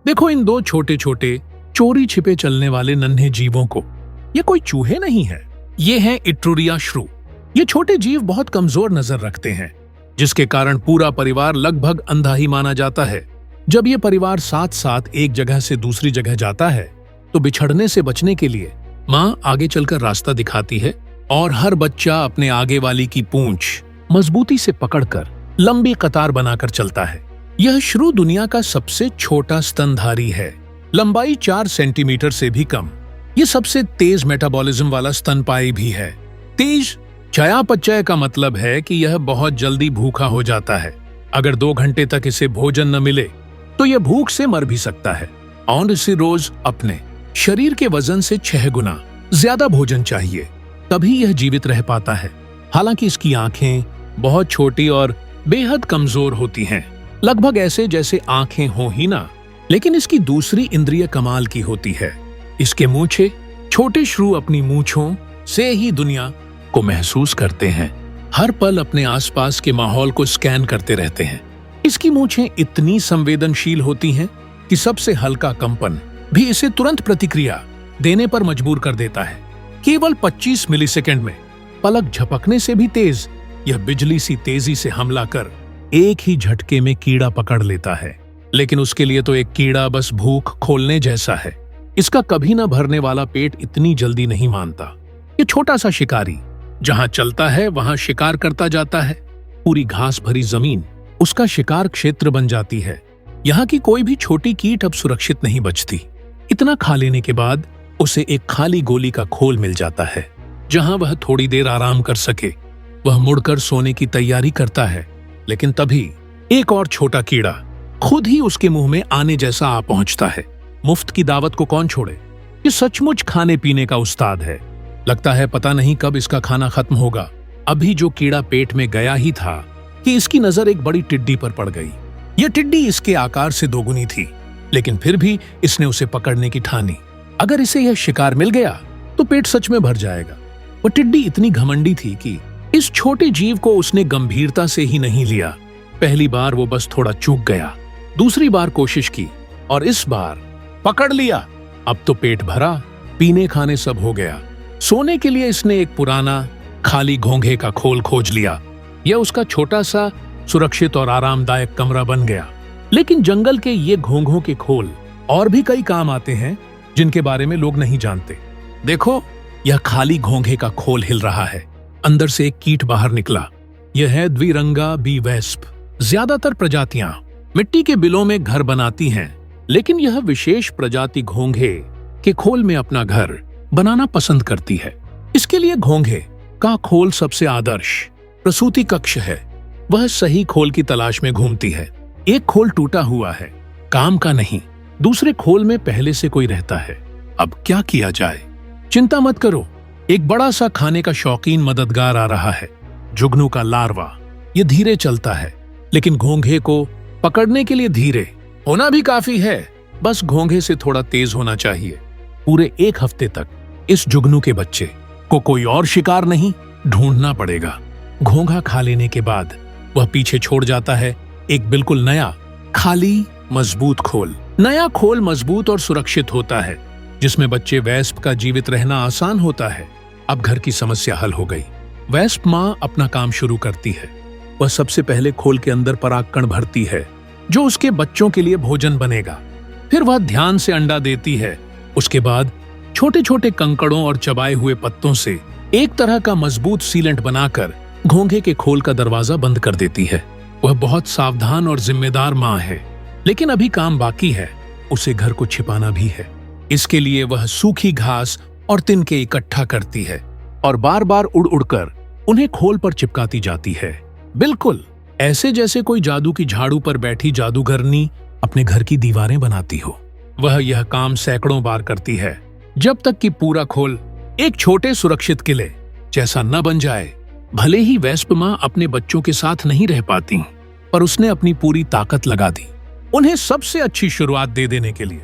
देखो इन दो छोटे छोटे चोरी छिपे चलने वाले नन्हे जीवों को। ये कोई चूहे नहीं है, ये हैं इट्रूरिया श्रू। ये छोटे जीव बहुत कमजोर नजर रखते हैं, जिसके कारण पूरा परिवार लगभग अंधा ही माना जाता है। जब ये परिवार साथ साथ एक जगह से दूसरी जगह जाता है तो बिछड़ने से बचने के लिए माँ आगे चलकर रास्ता दिखाती है और हर बच्चा अपने आगे वाली की पूंछ मजबूती से पकड़कर लंबी कतार बनाकर चलता है। यह श्रू दुनिया का सबसे छोटा स्तनधारी है, लंबाई 4 सेंटीमीटर से भी कम। ये सबसे तेज मेटाबॉलिज्म वाला स्तनपायी भी है। तेज चयापचय का मतलब है कि यह बहुत जल्दी भूखा हो जाता है। अगर 2 घंटे तक इसे भोजन न मिले तो यह भूख से मर भी सकता है और इसे रोज अपने शरीर के वजन से 6 गुना ज्यादा भोजन चाहिए, तभी यह जीवित रह पाता है। हालांकि इसकी आंखें बहुत छोटी और बेहद कमजोर होती हैं, लगभग ऐसे जैसे आंखें हो ही ना। लेकिन इसकी दूसरी इंद्रिय कमाल की होती है, इसके मूंछें। छोटे श्रू अपनी मूंछों से ही दुनिया को महसूस करते हैं, हर पल अपने आसपास के माहौल को स्कैन करते रहते हैं। इसकी मूंछें इतनी संवेदनशील होती हैं कि सबसे हल्का कंपन भी इसे तुरंत प्रतिक्रिया देने पर मजबूर कर देता है। केवल 25 मिलीसेकंड में पलक झपकने से भी तेज यह बिजली सी तेजी से हमला कर एक ही झटके में कीड़ा पकड़ लेता है। लेकिन उसके लिए तो एक कीड़ा बस भूख खोलने जैसा है। इसका कभी न भरने वाला पेट इतनी जल्दी नहीं मानता। ये छोटा सा शिकारी जहां चलता है वहां शिकार करता जाता है। पूरी घास भरी जमीन उसका शिकार क्षेत्र बन जाती है। यहाँ की कोई भी छोटी कीट अब सुरक्षित नहीं बचती। इतना खा लेने के बाद उसे एक खाली गोली का खोल मिल जाता है, जहां वह थोड़ी देर आराम कर सके। वह मुड़कर सोने की तैयारी करता है, लेकिन तभी एक और छोटा कीड़ा खुद ही उसके मुंह में आने जैसा आ पहुंचता है। मुफ्त की दावत को कौन छोड़े? ये सचमुच खाने पीने का उस्ताद है। लगता है पता नहीं कब इसका खाना खत्म होगा। अभी जो कीड़ा पेट में गया ही था कि इसकी नजर एक बड़ी टिड्डी पर पड़ गई। यह टिड्डी इसके आकार से दोगुनी थी, लेकिन फिर भी इसने उसे पकड़ने की ठानी। अगर इसे यह शिकार मिल गया तो पेट सच में भर जाएगा। वह टिड्डी इतनी घमंडी थी कि इस छोटे जीव को उसने गंभीरता से ही नहीं लिया। पहली बार वो बस थोड़ा चूक गया, दूसरी बार कोशिश की और इस बार पकड़ लिया। अब तो पेट भरा, पीने खाने सब हो गया। सोने के लिए इसने एक पुराना खाली घोंघे का खोल खोज लिया। यह उसका छोटा सा सुरक्षित और आरामदायक कमरा बन गया। लेकिन जंगल के ये घोंघों के खोल और भी कई काम आते हैं जिनके बारे में लोग नहीं जानते। देखो, यह खाली घोंघे का खोल हिल रहा है। अंदर से एक कीट बाहर निकला। यह है द्विरंगा बी वेस्प। ज्यादातर प्रजातियां मिट्टी के बिलों में घर बनाती हैं, लेकिन यह विशेष प्रजाति घोंघे के खोल में अपना घर बनाना पसंद करती है। इसके लिए घोंघे का खोल सबसे आदर्श प्रसूति कक्ष है। वह सही खोल की तलाश में घूमती है। एक खोल टूटा हुआ है, काम का नहीं। दूसरे खोल में पहले से कोई रहता है। अब क्या किया जाए? चिंता मत करो, एक बड़ा सा खाने का शौकीन मददगार आ रहा है। जुगनू का लार्वा। ये धीरे चलता है, लेकिन घोंघे को पकड़ने के लिए धीरे होना भी काफी है। बस घोंघे से थोड़ा तेज होना चाहिए। पूरे 1 हफ्ते तक इस जुगनू के बच्चे को कोई और शिकार नहीं ढूंढना पड़ेगा। घोंघा खा लेने के बाद वह पीछे छोड़ जाता है एक बिल्कुल नया खाली मजबूत खोल। नया खोल मजबूत और सुरक्षित होता है, जिसमें बच्चे वेस्प का जीवित रहना आसान होता है। अब घर की समस्या हल हो गई। वेस्प माँ अपना काम शुरू करती है। वह सबसे पहले खोल के अंदर परागकण भरती है, जो उसके बच्चों के लिए भोजन बनेगा। फिर वह ध्यान से अंडा देती है। उसके बाद छोटे छोटे कंकड़ों और चबाए हुए पत्तों से एक तरह का मजबूत सीलेंट बनाकर घोंघे के खोल का दरवाजा बंद कर देती है। वह बहुत सावधान और जिम्मेदार माँ है, लेकिन अभी काम बाकी है। उसे घर को छिपाना भी है। इसके लिए वह सूखी घास और तिनके इकट्ठा करती है और बार बार उड़ उड़कर उन्हें खोल पर चिपकाती जाती है, बिल्कुल ऐसे जैसे कोई जादू की झाड़ू पर बैठी जादूगरनी अपने घर की दीवारें बनाती हो। वह यह काम सैकड़ों बार करती है, जब तक कि पूरा खोल एक छोटे सुरक्षित किले जैसा न बन जाए। भले ही वेस्प माँ अपने बच्चों के साथ नहीं रह पाती, पर उसने अपनी पूरी ताकत लगा दी उन्हें सबसे अच्छी शुरुआत दे देने के लिए।